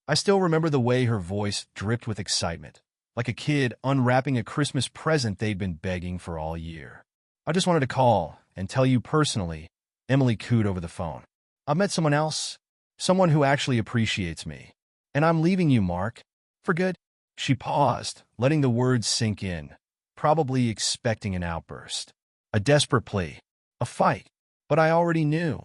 I still remember the way her voice dripped with excitement, like a kid unwrapping a Christmas present they'd been begging for all year. I just wanted to call and tell you personally, Emily cooed over the phone. I've met someone else, someone who actually appreciates me. And I'm leaving you, Mark. For good. She paused, letting the words sink in, probably expecting an outburst. A desperate plea. A fight. But I already knew.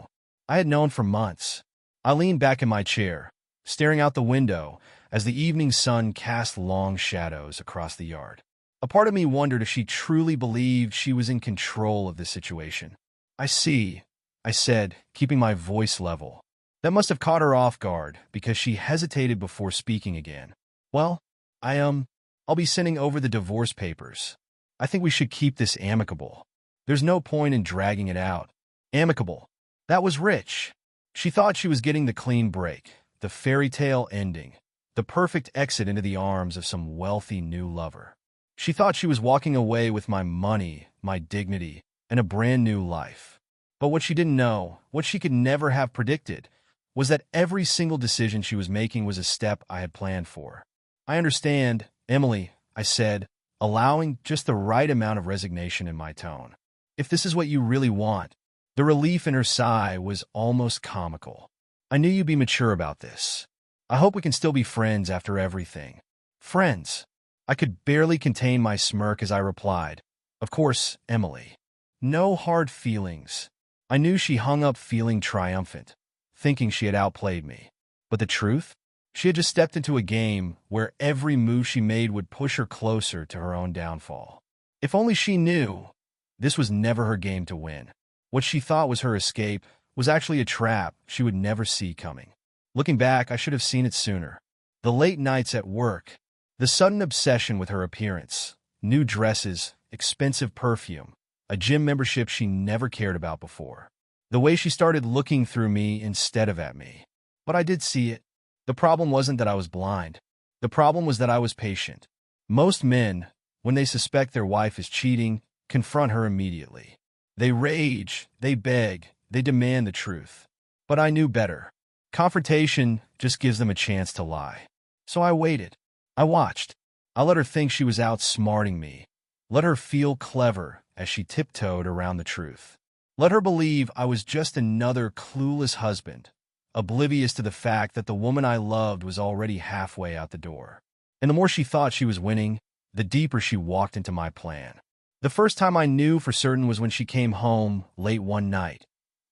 I had known for months. I leaned back in my chair, staring out the window as the evening sun cast long shadows across the yard. A part of me wondered if she truly believed she was in control of the situation. I see, I said, keeping my voice level. That must have caught her off guard because she hesitated before speaking again. Well, I'll be sending over the divorce papers. I think we should keep this amicable. There's no point in dragging it out. Amicable. That was rich. She thought she was getting the clean break, the fairy tale ending, the perfect exit into the arms of some wealthy new lover. She thought she was walking away with my money, my dignity, and a brand new life. But what she didn't know, what she could never have predicted, was that every single decision she was making was a step I had planned for. I understand, Emily, I said, allowing just the right amount of resignation in my tone. If this is what you really want. The relief in her sigh was almost comical. I knew you'd be mature about this. I hope we can still be friends after everything. Friends. I could barely contain my smirk as I replied, Of course, Emily. No hard feelings. I knew she hung up feeling triumphant, thinking she had outplayed me. But the truth? She had just stepped into a game where every move she made would push her closer to her own downfall. If only she knew, this was never her game to win. What she thought was her escape was actually a trap she would never see coming. Looking back, I should have seen it sooner. The late nights at work, the sudden obsession with her appearance, new dresses, expensive perfume, a gym membership she never cared about before. The way she started looking through me instead of at me. But I did see it. The problem wasn't that I was blind. The problem was that I was patient. Most men, when they suspect their wife is cheating, confront her immediately. They rage, they beg, they demand the truth. But I knew better. Confrontation just gives them a chance to lie. So I waited. I watched. I let her think she was outsmarting me. Let her feel clever as she tiptoed around the truth. Let her believe I was just another clueless husband, oblivious to the fact that the woman I loved was already halfway out the door. And the more she thought she was winning, the deeper she walked into my plan. The first time I knew for certain was when she came home late one night,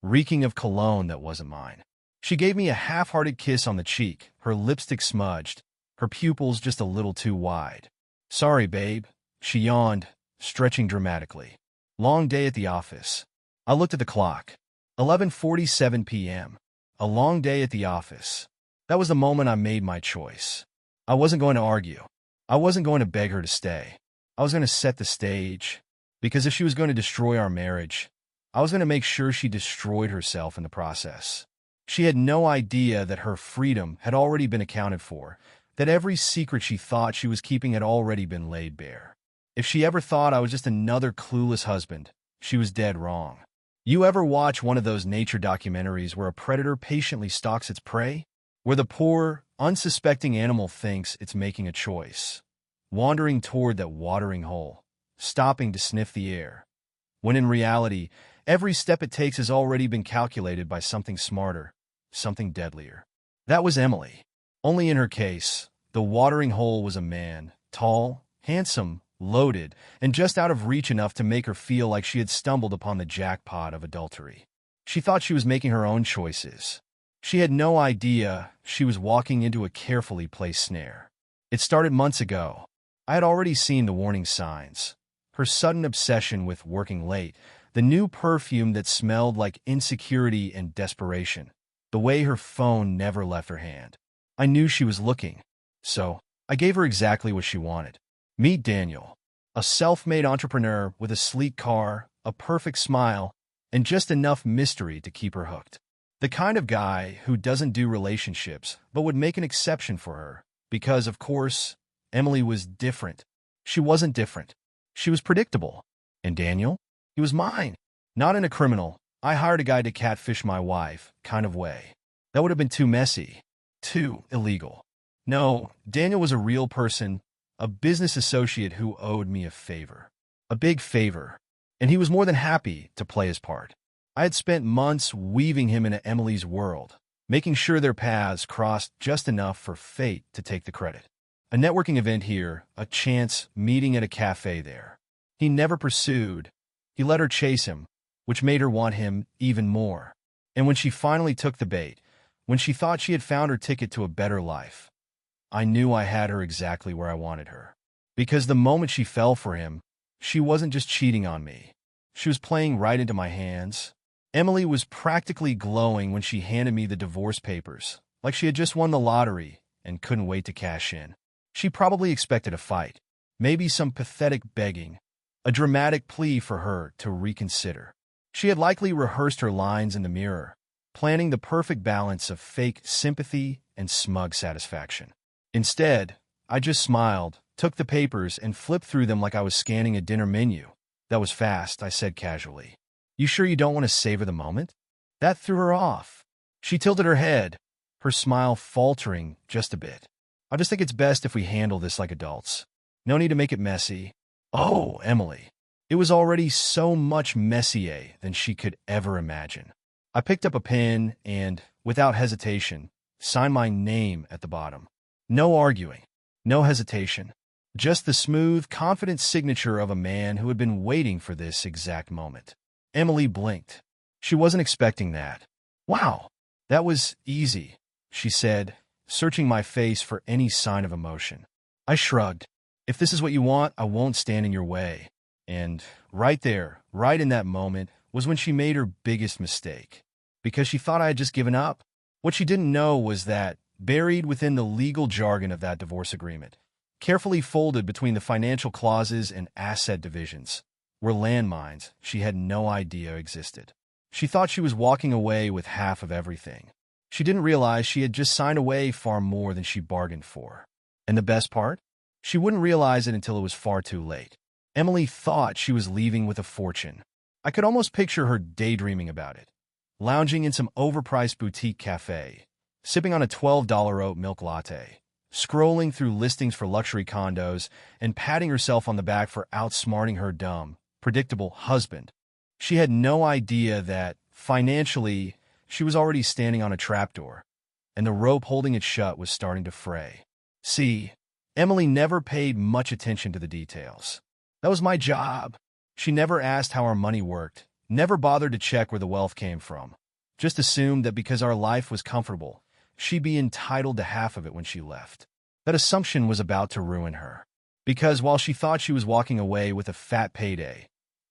reeking of cologne that wasn't mine. She gave me a half-hearted kiss on the cheek, her lipstick smudged, her pupils just a little too wide. Sorry, babe, she yawned, stretching dramatically. Long day at the office. I looked at the clock. 11:47 p.m. A long day at the office. That was the moment I made my choice. I wasn't going to argue. I wasn't going to beg her to stay. I was going to set the stage. Because if she was going to destroy our marriage, I was going to make sure she destroyed herself in the process. She had no idea that her freedom had already been accounted for, that every secret she thought she was keeping had already been laid bare. If she ever thought I was just another clueless husband, she was dead wrong. You ever watch one of those nature documentaries where a predator patiently stalks its prey? Where the poor, unsuspecting animal thinks it's making a choice, wandering toward that watering hole, stopping to sniff the air, when in reality, every step it takes has already been calculated by something smarter, something deadlier. That was Emily. Only in her case, the watering hole was a man, tall, handsome, loaded, and just out of reach enough to make her feel like she had stumbled upon the jackpot of adultery. She thought she was making her own choices. She had no idea she was walking into a carefully placed snare. It started months ago. I had already seen the warning signs. Her sudden obsession with working late, the new perfume that smelled like insecurity and desperation, the way her phone never left her hand. I knew she was looking, so I gave her exactly what she wanted. Meet Daniel, a self-made entrepreneur with a sleek car, a perfect smile, and just enough mystery to keep her hooked. The kind of guy who doesn't do relationships, but would make an exception for her, because, of course, Emily was different. She wasn't different. She was predictable. And Daniel? He was mine. Not in a criminal, I hired a guy to catfish my wife kind of way. That would have been too messy, too illegal. No, Daniel was a real person, a business associate who owed me a favor. A big favor. And he was more than happy to play his part. I had spent months weaving him into Emily's world, making sure their paths crossed just enough for fate to take the credit. A networking event here, a chance meeting at a cafe there. He never pursued. He let her chase him, which made her want him even more. And when she finally took the bait, when she thought she had found her ticket to a better life, I knew I had her exactly where I wanted her. Because the moment she fell for him, she wasn't just cheating on me. She was playing right into my hands. Emily was practically glowing when she handed me the divorce papers, like she had just won the lottery and couldn't wait to cash in. She probably expected a fight, maybe some pathetic begging, a dramatic plea for her to reconsider. She had likely rehearsed her lines in the mirror, planning the perfect balance of fake sympathy and smug satisfaction. Instead, I just smiled, took the papers, and flipped through them like I was scanning a dinner menu. That was fast, I said casually. You sure you don't want to savor the moment? That threw her off. She tilted her head, her smile faltering just a bit. I just think it's best if we handle this like adults. No need to make it messy. Oh, Emily. It was already so much messier than she could ever imagine. I picked up a pen and, without hesitation, signed my name at the bottom. No arguing, no hesitation. Just the smooth, confident signature of a man who had been waiting for this exact moment. Emily blinked. She wasn't expecting that. Wow, that was easy, she said, searching my face for any sign of emotion. I shrugged. If this is what you want, I won't stand in your way. And right there, right in that moment, was when she made her biggest mistake. Because she thought I had just given up. What she didn't know was that, buried within the legal jargon of that divorce agreement, carefully folded between the financial clauses and asset divisions, were landmines she had no idea existed. She thought she was walking away with half of everything. She didn't realize she had just signed away far more than she bargained for. And the best part? She wouldn't realize it until it was far too late. Emily thought she was leaving with a fortune. I could almost picture her daydreaming about it, lounging in some overpriced boutique cafe, sipping on a $12 oat milk latte, scrolling through listings for luxury condos, and patting herself on the back for outsmarting her dumb, predictable husband. She had no idea that, financially, she was already standing on a trapdoor, and the rope holding it shut was starting to fray. See, Emily never paid much attention to the details. That was my job. She never asked how our money worked, never bothered to check where the wealth came from. Just assumed that because our life was comfortable, she'd be entitled to half of it when she left. That assumption was about to ruin her. Because while she thought she was walking away with a fat payday,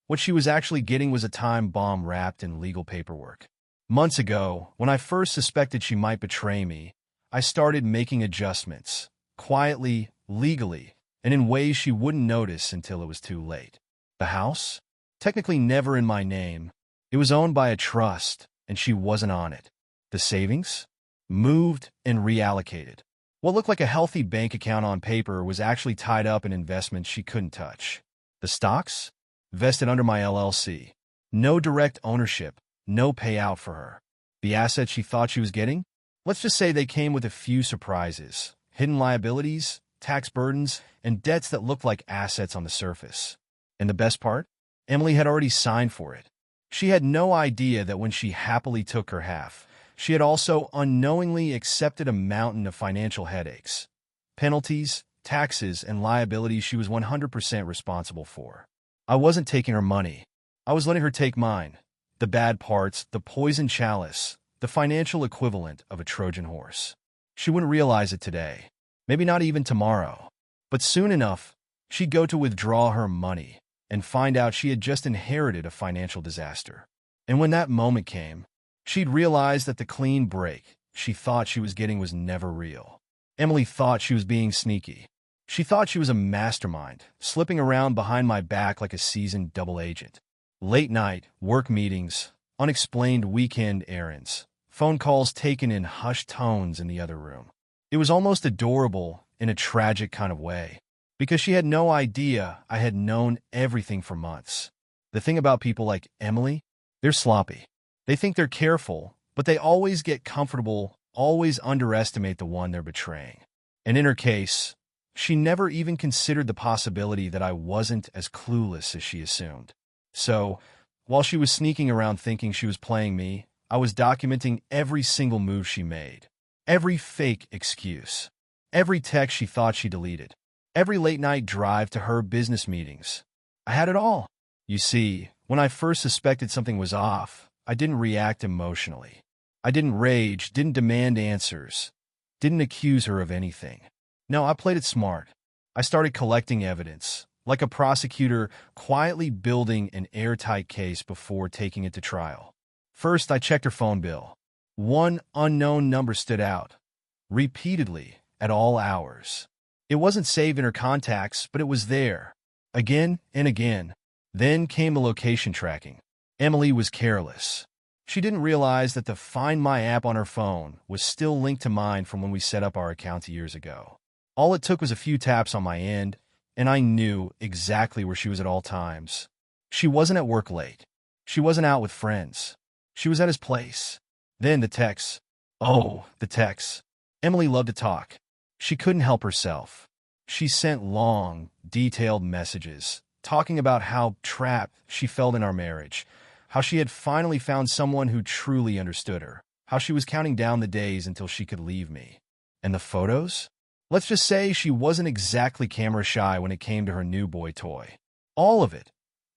what she was actually getting was a time bomb wrapped in legal paperwork. Months ago, when I first suspected she might betray me, I started making adjustments, quietly, legally, and in ways she wouldn't notice until it was too late. The house? Technically never in my name. It was owned by a trust, and she wasn't on it. The savings? Moved and reallocated. What looked like a healthy bank account on paper was actually tied up in investments she couldn't touch. The stocks? Vested under my LLC. No direct ownership, no payout for her. The assets she thought she was getting? Let's just say they came with a few surprises, hidden liabilities, tax burdens, and debts that looked like assets on the surface. And the best part? Emily had already signed for it. She had no idea that when she happily took her half, she had also unknowingly accepted a mountain of financial headaches, penalties, taxes, and liabilities she was 100% responsible for. I wasn't taking her money. I was letting her take mine. The bad parts, the poison chalice, the financial equivalent of a Trojan horse. She wouldn't realize it today. Maybe not even tomorrow. But soon enough, she'd go to withdraw her money and find out she had just inherited a financial disaster. And when that moment came, she'd realize that the clean break she thought she was getting was never real. Emily thought she was being sneaky. She thought she was a mastermind, slipping around behind my back like a seasoned double agent. Late night, work meetings, unexplained weekend errands, phone calls taken in hushed tones in the other room. It was almost adorable in a tragic kind of way, because she had no idea I had known everything for months. The thing about people like Emily, they're sloppy. They think they're careful, but they always get comfortable, always underestimate the one they're betraying. And in her case, she never even considered the possibility that I wasn't as clueless as she assumed. So, while she was sneaking around thinking she was playing me, I was documenting every single move she made, every fake excuse, every text she thought she deleted, every late-night drive to her business meetings. I had it all. You see, when I first suspected something was off, I didn't react emotionally. I didn't rage, didn't demand answers, didn't accuse her of anything. No, I played it smart. I started collecting evidence, like a prosecutor quietly building an airtight case before taking it to trial. First, I checked her phone bill. One unknown number stood out, repeatedly, at all hours. It wasn't saved in her contacts, but it was there, again and again. Then came the location tracking. Emily was careless. She didn't realize that the Find My app on her phone was still linked to mine from when we set up our account years ago. All it took was a few taps on my end, and I knew exactly where she was at all times. She wasn't at work late. She wasn't out with friends. She was at his place. Then the texts. Oh, the texts. Emily loved to talk. She couldn't help herself. She sent long, detailed messages, talking about how trapped she felt in our marriage, how she had finally found someone who truly understood her, how she was counting down the days until she could leave me. And the photos? Let's just say she wasn't exactly camera shy when it came to her new boy toy. All of it,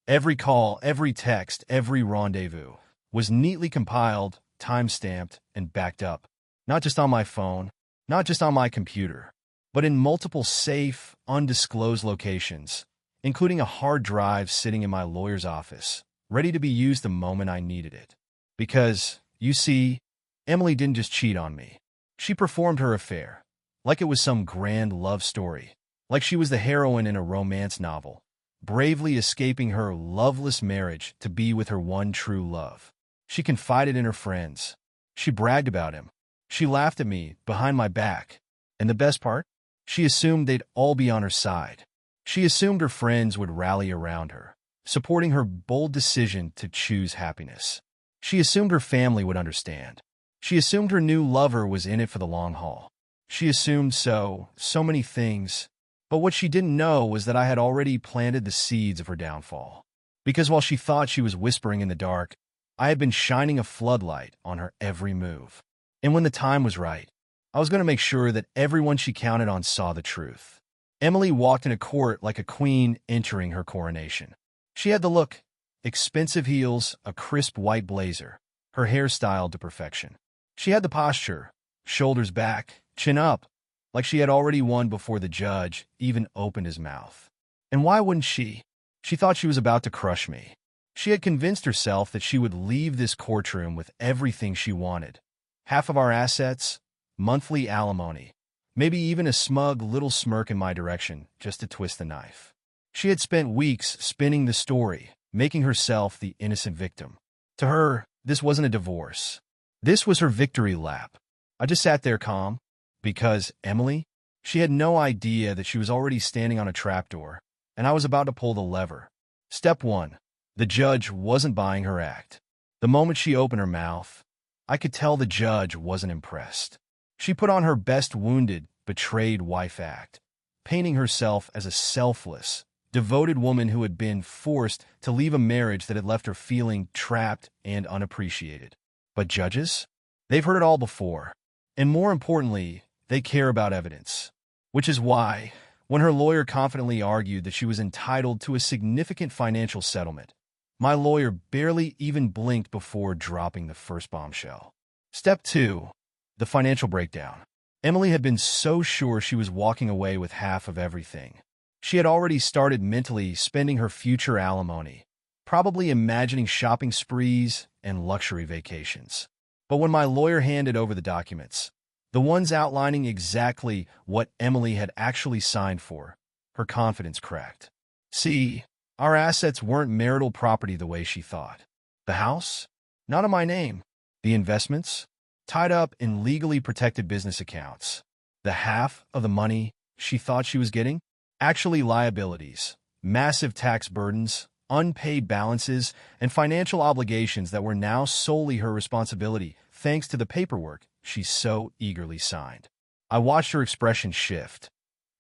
every call, every text, every rendezvous, was neatly compiled, time-stamped, and backed up. Not just on my phone, not just on my computer, but in multiple safe, undisclosed locations, including a hard drive sitting in my lawyer's office, ready to be used the moment I needed it. Because, you see, Emily didn't just cheat on me. She performed her affair, like it was some grand love story, like she was the heroine in a romance novel, bravely escaping her loveless marriage to be with her one true love. She confided in her friends. She bragged about him. She laughed at me behind my back. And the best part? She assumed they'd all be on her side. She assumed her friends would rally around her, supporting her bold decision to choose happiness. She assumed her family would understand. She assumed her new lover was in it for the long haul. She assumed so many things, but what she didn't know was that I had already planted the seeds of her downfall. Because while she thought she was whispering in the dark, I had been shining a floodlight on her every move. And when the time was right, I was going to make sure that everyone she counted on saw the truth. Emily walked into court like a queen entering her coronation. She had the look, expensive heels, a crisp white blazer, her hair styled to perfection. She had the posture, shoulders back, chin up, like she had already won before the judge even opened his mouth. And why wouldn't she? She thought she was about to crush me. She had convinced herself that she would leave this courtroom with everything she wanted. Half of our assets, monthly alimony, maybe even a smug little smirk in my direction just to twist the knife. She had spent weeks spinning the story, making herself the innocent victim. To her, this wasn't a divorce. This was her victory lap. I just sat there calm, because Emily, she had no idea that she was already standing on a trapdoor, and I was about to pull the lever. Step 1. The judge wasn't buying her act. The moment she opened her mouth, I could tell the judge wasn't impressed. She put on her best wounded, betrayed wife act, painting herself as a selfless, devoted woman who had been forced to leave a marriage that had left her feeling trapped and unappreciated. But judges? They've heard it all before. And more importantly, they care about evidence. Which is why, when her lawyer confidently argued that she was entitled to a significant financial settlement, my lawyer barely even blinked before dropping the first bombshell. Step 2. The financial breakdown. Emily had been so sure she was walking away with half of everything. She had already started mentally spending her future alimony, probably imagining shopping sprees and luxury vacations. But when my lawyer handed over the documents, the ones outlining exactly what Emily had actually signed for, her confidence cracked. See, our assets weren't marital property the way she thought. The house? Not in my name. The investments? Tied up in legally protected business accounts. The half of the money she thought she was getting? Actually liabilities, massive tax burdens, unpaid balances, and financial obligations that were now solely her responsibility thanks to the paperwork she so eagerly signed. I watched her expression shift,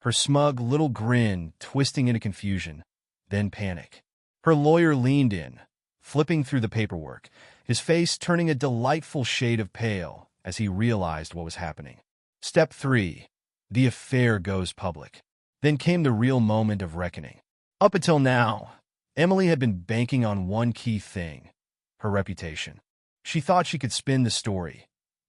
her smug little grin twisting into confusion, then panic. Her lawyer leaned in, flipping through the paperwork, his face turning a delightful shade of pale as he realized what was happening. Step 3. The affair goes public. Then came the real moment of reckoning. Up until now, Emily had been banking on one key thing: her reputation. She thought she could spin the story,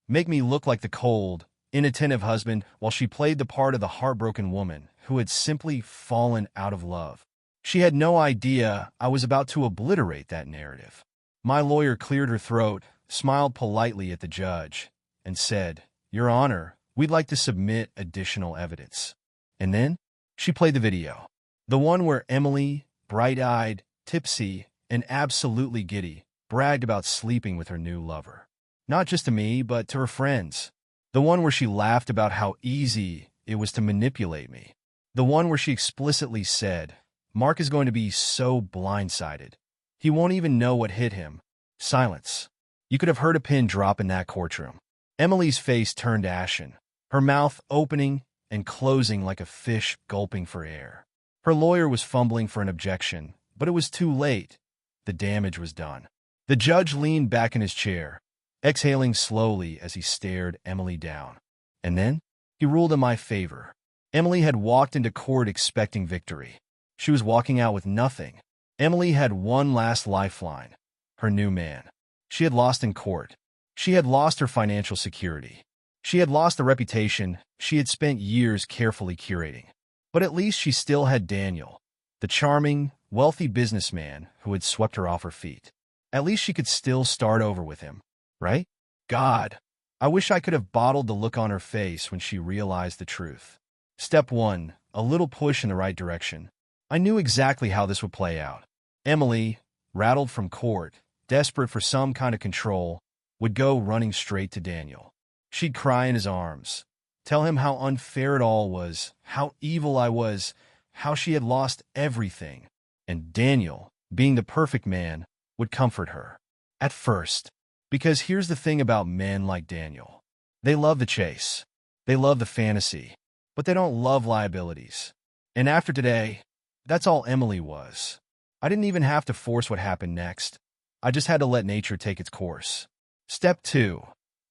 make me look like the cold, inattentive husband while she played the part of the heartbroken woman who had simply fallen out of love. She had no idea I was about to obliterate that narrative. My lawyer cleared her throat, smiled politely at the judge, and said, "Your Honor, we'd like to submit additional evidence." And then she played the video. The one where Emily, bright-eyed, tipsy, and absolutely giddy, bragged about sleeping with her new lover. Not just to me, but to her friends. The one where she laughed about how easy it was to manipulate me. The one where she explicitly said, "Mark is going to be so blindsided. He won't even know what hit him." Silence. You could have heard a pin drop in that courtroom. Emily's face turned ashen, her mouth opening and closing like a fish gulping for air. Her lawyer was fumbling for an objection, but it was too late. The damage was done. The judge leaned back in his chair, exhaling slowly as he stared Emily down. And then he ruled in my favor. Emily had walked into court expecting victory. She was walking out with nothing. Emily had one last lifeline: her new man. She had lost in court. She had lost her financial security. She had lost the reputation she had spent years carefully curating. But at least she still had Daniel, the charming, wealthy businessman who had swept her off her feet. At least she could still start over with him, right? God, I wish I could have bottled the look on her face when she realized the truth. Step 1, a little push in the right direction. I knew exactly how this would play out. Emily, rattled from court, desperate for some kind of control, would go running straight to Daniel. She'd cry in his arms, tell him how unfair it all was, how evil I was, how she had lost everything. And Daniel, being the perfect man, would comfort her. At first. Because here's the thing about men like Daniel. They love the chase. They love the fantasy. But they don't love liabilities. And after today, that's all Emily was. I didn't even have to force what happened next. I just had to let nature take its course. Step 2.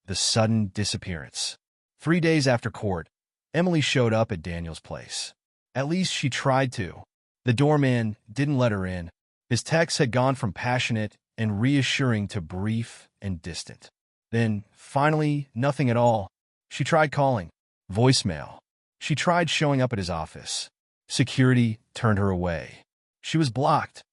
The sudden disappearance. 3 days after court, Emily showed up at Daniel's place. At least she tried to. The doorman didn't let her in. His texts had gone from passionate and reassuring to brief and distant. Then, finally, nothing at all. She tried calling. Voicemail. She tried showing up at his office. Security turned her away. She was blocked.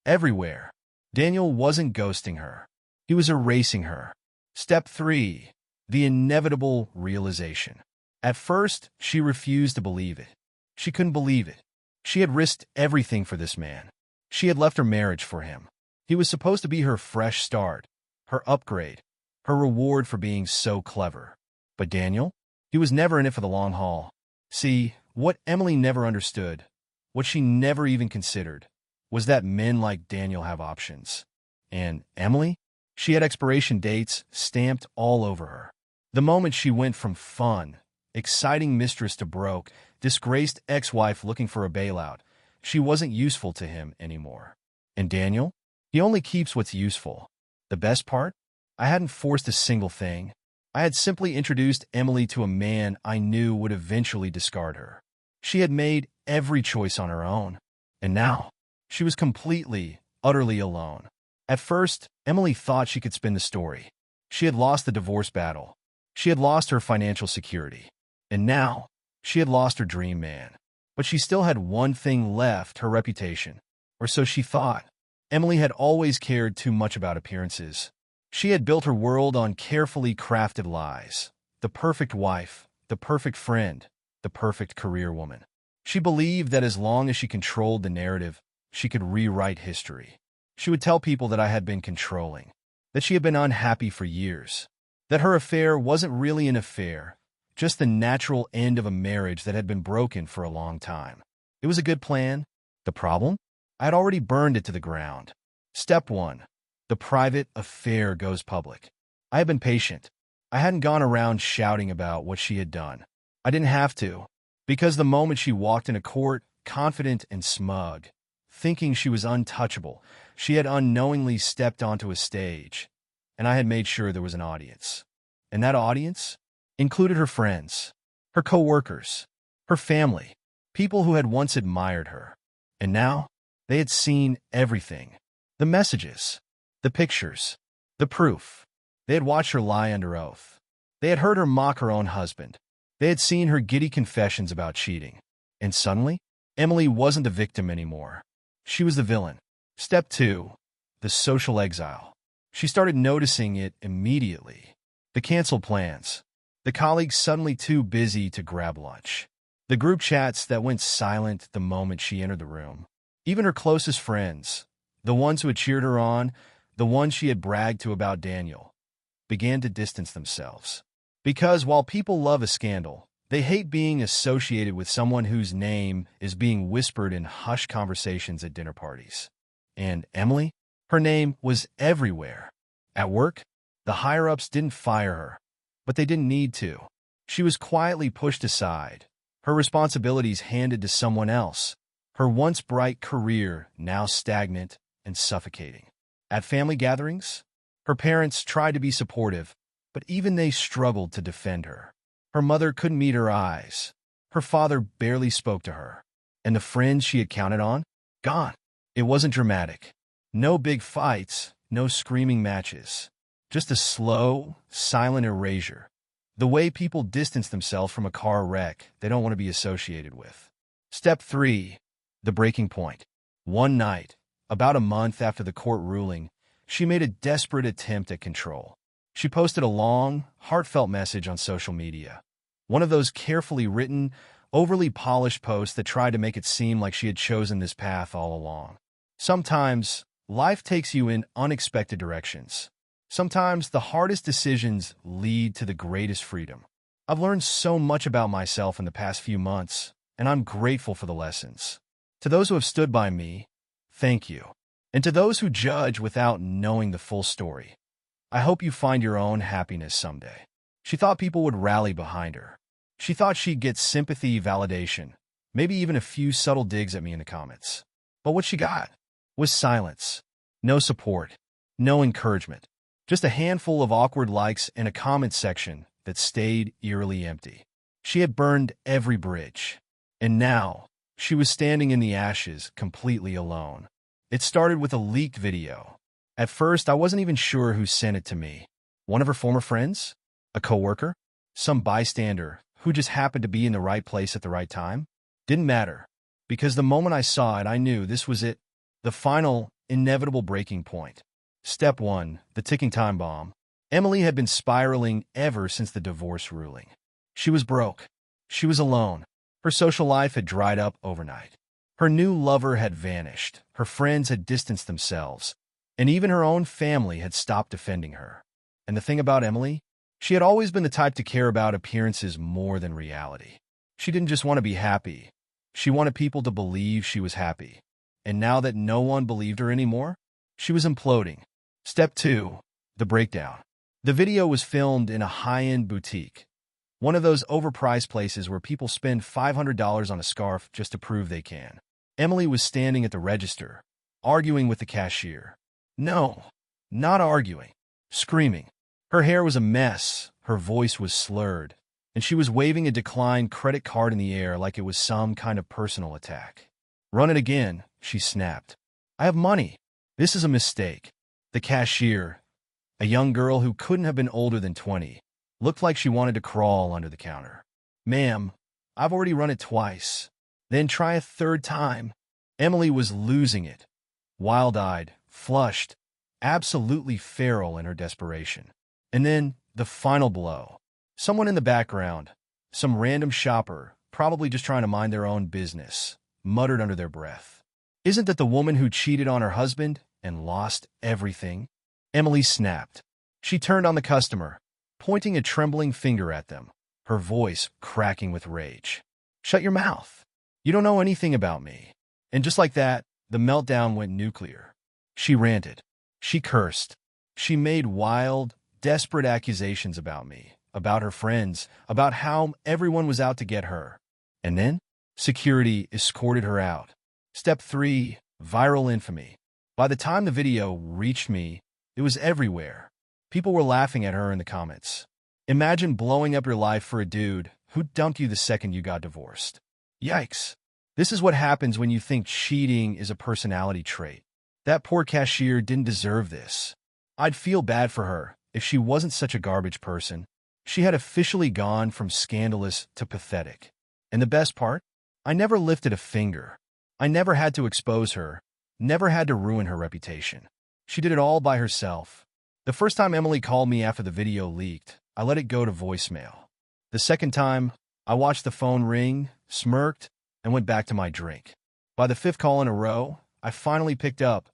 Everywhere. Daniel wasn't ghosting her. He was erasing her. Step 3. The inevitable realization. At first, she refused to believe it. She couldn't believe it. She had risked everything for this man. She had left her marriage for him. He was supposed to be her fresh start, her upgrade, her reward for being so clever. But Daniel? He was never in it for the long haul. See, what Emily never understood, what she never even considered, was that men like Daniel have options. And Emily? She had expiration dates stamped all over her. The moment she went from fun, exciting mistress to broke, disgraced ex-wife looking for a bailout, she wasn't useful to him anymore. And Daniel? He only keeps what's useful. The best part? I hadn't forced a single thing. I had simply introduced Emily to a man I knew would eventually discard her. She had made every choice on her own. And now, she was completely, utterly alone. At first, Emily thought she could spin the story. She had lost the divorce battle. She had lost her financial security. And now, she had lost her dream man. But she still had one thing left: her reputation. Or so she thought. Emily had always cared too much about appearances. She had built her world on carefully crafted lies. The perfect wife, the perfect friend, the perfect career woman. She believed that as long as she controlled the narrative, she could rewrite history. She would tell people that I had been controlling, that she had been unhappy for years, that her affair wasn't really an affair, just the natural end of a marriage that had been broken for a long time. It was a good plan. The problem? I had already burned it to the ground. Step 1. The private affair goes public. I had been patient. I hadn't gone around shouting about what she had done. I didn't have to, because the moment she walked into court, confident and smug, thinking she was untouchable, she had unknowingly stepped onto a stage, and I had made sure there was an audience. And that audience included her friends, her co-workers, her family, people who had once admired her. And now, they had seen everything. The messages, the pictures, the proof. They had watched her lie under oath. They had heard her mock her own husband. They had seen her giddy confessions about cheating. And suddenly, Emily wasn't the victim anymore. She was the villain. Step 2. The social exile. She started noticing it immediately. The canceled plans. The colleagues suddenly too busy to grab lunch. The group chats that went silent the moment she entered the room. Even her closest friends, the ones who had cheered her on, the ones she had bragged to about Daniel, began to distance themselves. Because while people love a scandal, they hate being associated with someone whose name is being whispered in hushed conversations at dinner parties. And Emily? Her name was everywhere. At work, the higher-ups didn't fire her, but they didn't need to. She was quietly pushed aside, her responsibilities handed to someone else, her once bright career now stagnant and suffocating. At family gatherings, her parents tried to be supportive, but even they struggled to defend her. Her mother couldn't meet her eyes. Her father barely spoke to her. And the friends she had counted on? Gone. It wasn't dramatic. No big fights, no screaming matches. Just a slow, silent erasure. The way people distance themselves from a car wreck they don't want to be associated with. Step 3. The breaking point. One night, about a month after the court ruling, she made a desperate attempt at control. She posted a long, heartfelt message on social media. One of those carefully written, overly polished posts that tried to make it seem like she had chosen this path all along. Sometimes, life takes you in unexpected directions. Sometimes the hardest decisions lead to the greatest freedom. I've learned so much about myself in the past few months, and I'm grateful for the lessons. To those who have stood by me, thank you. And to those who judge without knowing the full story, I hope you find your own happiness someday. She thought people would rally behind her. She thought she'd get sympathy, validation, maybe even a few subtle digs at me in the comments. But what she got was silence. No support. No encouragement. Just a handful of awkward likes and a comment section that stayed eerily empty. She had burned every bridge. And now, she was standing in the ashes, completely alone. It started with a leaked video. At first, I wasn't even sure who sent it to me. One of her former friends? A coworker? Some bystander who just happened to be in the right place at the right time? Didn't matter, because the moment I saw it, I knew this was it. The final, inevitable breaking point. Step 1. The ticking time bomb. Emily had been spiraling ever since the divorce ruling. She was broke. She was alone. Her social life had dried up overnight. Her new lover had vanished. Her friends had distanced themselves. And even her own family had stopped defending her. And the thing about Emily? She had always been the type to care about appearances more than reality. She didn't just want to be happy. She wanted people to believe she was happy. And now that no one believed her anymore, she was imploding. Step 2. The breakdown. The video was filmed in a high-end boutique. One of those overpriced places where people spend $500 on a scarf just to prove they can. Emily was standing at the register, arguing with the cashier. No, not arguing. Screaming. Her hair was a mess, her voice was slurred, and she was waving a declined credit card in the air like it was some kind of personal attack. Run it again, she snapped. I have money. This is a mistake. The cashier, a young girl who couldn't have been older than 20, looked like she wanted to crawl under the counter. Ma'am, I've already run it twice. Then try a third time. Emily was losing it. Wild-eyed, flushed, absolutely feral in her desperation. And then, the final blow. Someone in the background, some random shopper, probably just trying to mind their own business, muttered under their breath. Isn't that the woman who cheated on her husband and lost everything? Emily snapped. She turned on the customer, pointing a trembling finger at them, her voice cracking with rage. Shut your mouth. You don't know anything about me. And just like that, the meltdown went nuclear. She ranted. She cursed. She made wild, desperate accusations about me, about her friends, about how everyone was out to get her. And then, security escorted her out. Step 3, viral infamy. By the time the video reached me, it was everywhere. People were laughing at her in the comments. Imagine blowing up your life for a dude who dumped you the second you got divorced. Yikes. This is what happens when you think cheating is a personality trait. That poor cashier didn't deserve this. I'd feel bad for her if she wasn't such a garbage person. She had officially gone from scandalous to pathetic. And the best part? I never lifted a finger. I never had to expose her, never had to ruin her reputation. She did it all by herself. The first time Emily called me after the video leaked, I let it go to voicemail. The second time, I watched the phone ring, smirked, and went back to my drink. By the fifth call in a row, I finally picked up,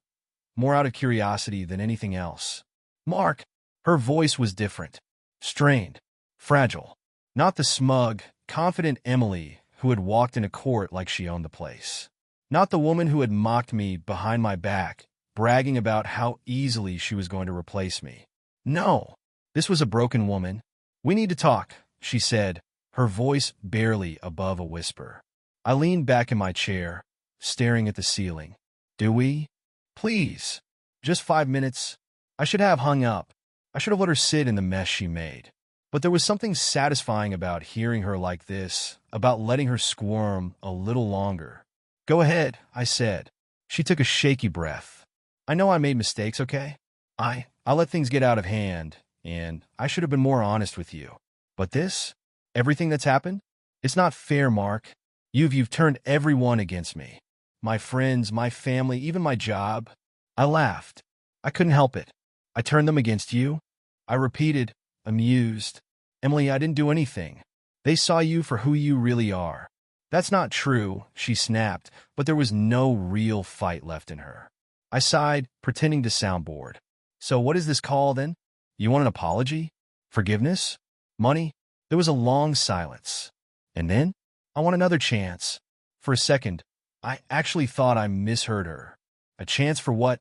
more out of curiosity than anything else. Mark. Her voice was different, strained, fragile. Not the smug, confident Emily who had walked into court like she owned the place. Not the woman who had mocked me behind my back, bragging about how easily she was going to replace me. No, this was a broken woman. "We need to talk," she said, her voice barely above a whisper. I leaned back in my chair, staring at the ceiling. "Do we? Please. Just 5 minutes." I should have hung up. I should have let her sit in the mess she made. But there was something satisfying about hearing her like this, about letting her squirm a little longer. "Go ahead," I said. She took a shaky breath. "I know I made mistakes, okay? I let things get out of hand, and I should have been more honest with you. But this, everything that's happened, it's not fair, Mark. You've turned everyone against me. My friends, my family, even my job." I laughed. I couldn't help it. "I turned them against you?" I repeated, amused. "Emily, I didn't do anything. They saw you for who you really are." "That's not true," she snapped, but there was no real fight left in her. I sighed, pretending to sound bored. "So what is this call, then? You want an apology? Forgiveness? Money?" There was a long silence. "And then? I want another chance." For a second, I actually thought I misheard her. "A chance for what,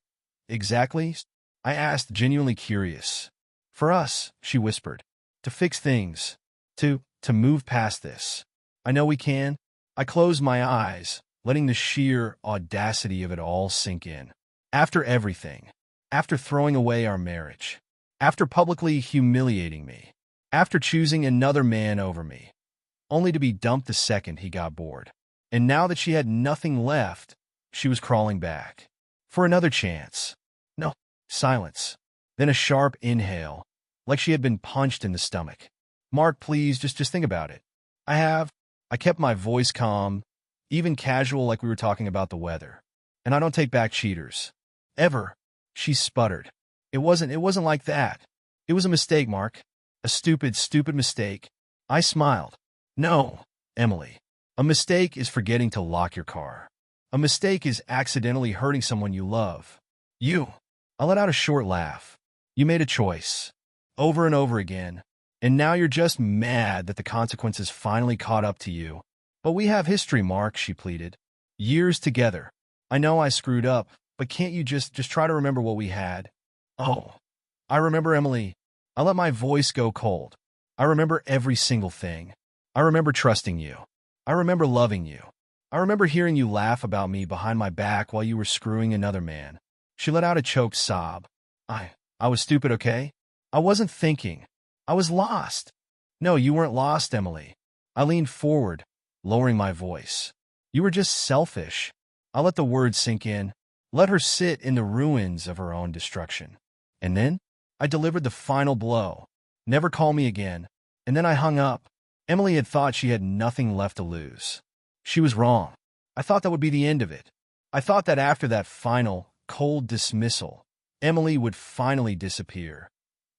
exactly?" I asked, genuinely curious. "For us," she whispered. "To fix things. To move past this. I know we can." I closed my eyes, letting the sheer audacity of it all sink in. After everything, after throwing away our marriage, after publicly humiliating me, after choosing another man over me, only to be dumped the second he got bored. And now that she had nothing left, she was crawling back. For another chance. No, silence. Then a sharp inhale, like she had been punched in the stomach. "Mark, please, just think about it." I kept my voice calm, even casual, like we were talking about the weather. "And I don't take back cheaters. Ever." She sputtered. It wasn't like that. "It was a mistake, Mark. A stupid mistake." I smiled. "No, Emily. A mistake is forgetting to lock your car. A mistake is accidentally hurting someone you love. I let out a short laugh. "You made a choice. Over and over again. And now you're just mad that the consequences finally caught up to you." "But we have history, Mark," she pleaded. "Years together. I know I screwed up, but can't you just try to remember what we had?" "Oh, I remember, Emily." I let my voice go cold. "I remember every single thing. I remember trusting you. I remember loving you. I remember hearing you laugh about me behind my back while you were screwing another man." She let out a choked sob. I was stupid, okay? I wasn't thinking. I was lost." "No, you weren't lost, Emily." I leaned forward, lowering my voice. "You were just selfish." I let the words sink in, let her sit in the ruins of her own destruction. And then I delivered the final blow. "Never call me again." And then I hung up. Emily had thought she had nothing left to lose. She was wrong. I thought that would be the end of it. I thought that after that final, cold dismissal, Emily would finally disappear,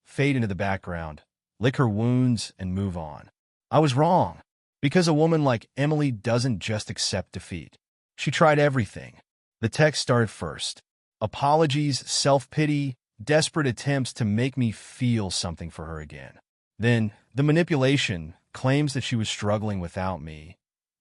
fade into the background, lick her wounds, and move on. I was wrong, because a woman like Emily doesn't just accept defeat. She tried everything. The text started first. Apologies, self-pity, desperate attempts to make me feel something for her again. Then, the manipulation, claims that she was struggling without me,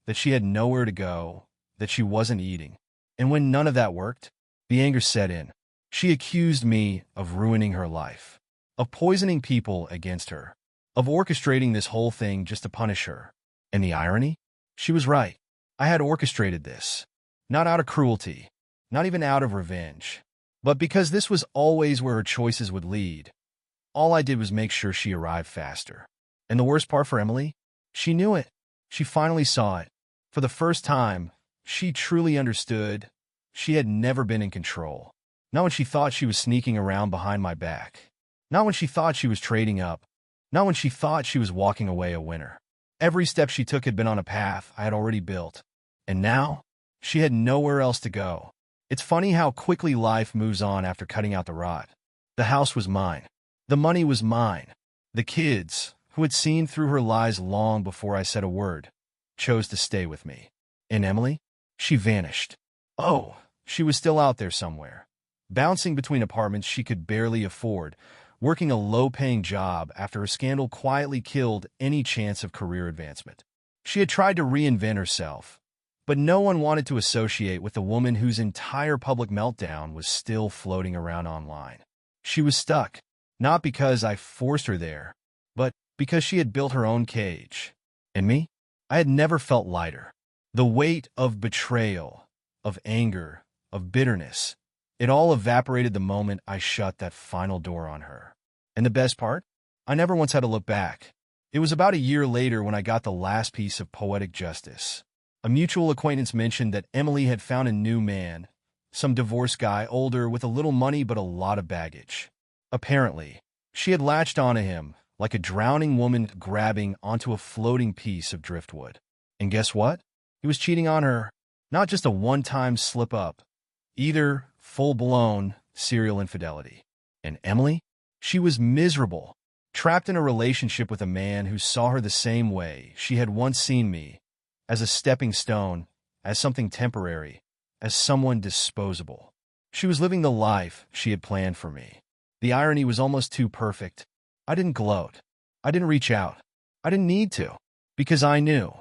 that she had nowhere to go, that she wasn't eating. And when none of that worked, the anger set in. She accused me of ruining her life, of poisoning people against her. of orchestrating this whole thing just to punish her. And the irony? She was right. I had orchestrated this. Not out of cruelty, not even out of revenge, but because this was always where her choices would lead. All I did was make sure she arrived faster. And the worst part for Emily? She knew it. She finally saw it. For the first time, she truly understood. She had never been in control. Not when she thought she was sneaking around behind my back. Not when she thought she was trading up. Not when she thought she was walking away a winner. Every step she took had been on a path I had already built. And now, she had nowhere else to go. It's funny how quickly life moves on after cutting out the rod. The house was mine. The money was mine. The kids, who had seen through her lies long before I said a word, chose to stay with me. And Emily? She vanished. Oh, she was still out there somewhere, bouncing between apartments she could barely afford, working a low-paying job after her scandal quietly killed any chance of career advancement. She had tried to reinvent herself, but no one wanted to associate with the woman whose entire public meltdown was still floating around online. She was stuck, not because I forced her there, but because she had built her own cage. And me? I had never felt lighter. The weight of betrayal, of anger, of bitterness, it all evaporated the moment I shut that final door on her. And the best part? I never once had to look back. It was about a year later when I got the last piece of poetic justice. A mutual acquaintance mentioned that Emily had found a new man, some divorced guy, older, with a little money but a lot of baggage. Apparently, she had latched onto him, like a drowning woman grabbing onto a floating piece of driftwood. And guess what? He was cheating on her. Not just a one-time slip-up, either full-blown serial infidelity. And Emily? She was miserable, trapped in a relationship with a man who saw her the same way she had once seen me, as a stepping stone, as something temporary, as someone disposable. She was living the life she had planned for me. The irony was almost too perfect. I didn't gloat. I didn't reach out. I didn't need to, because I knew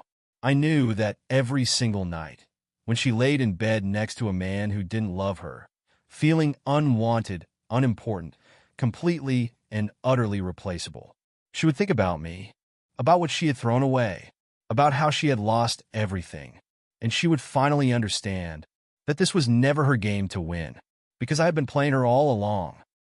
that every single night, when she laid in bed next to a man who didn't love her, feeling unwanted, unimportant, completely and utterly replaceable, she would think about me, about what she had thrown away, about how she had lost everything, and she would finally understand that this was never her game to win, because I had been playing her all along.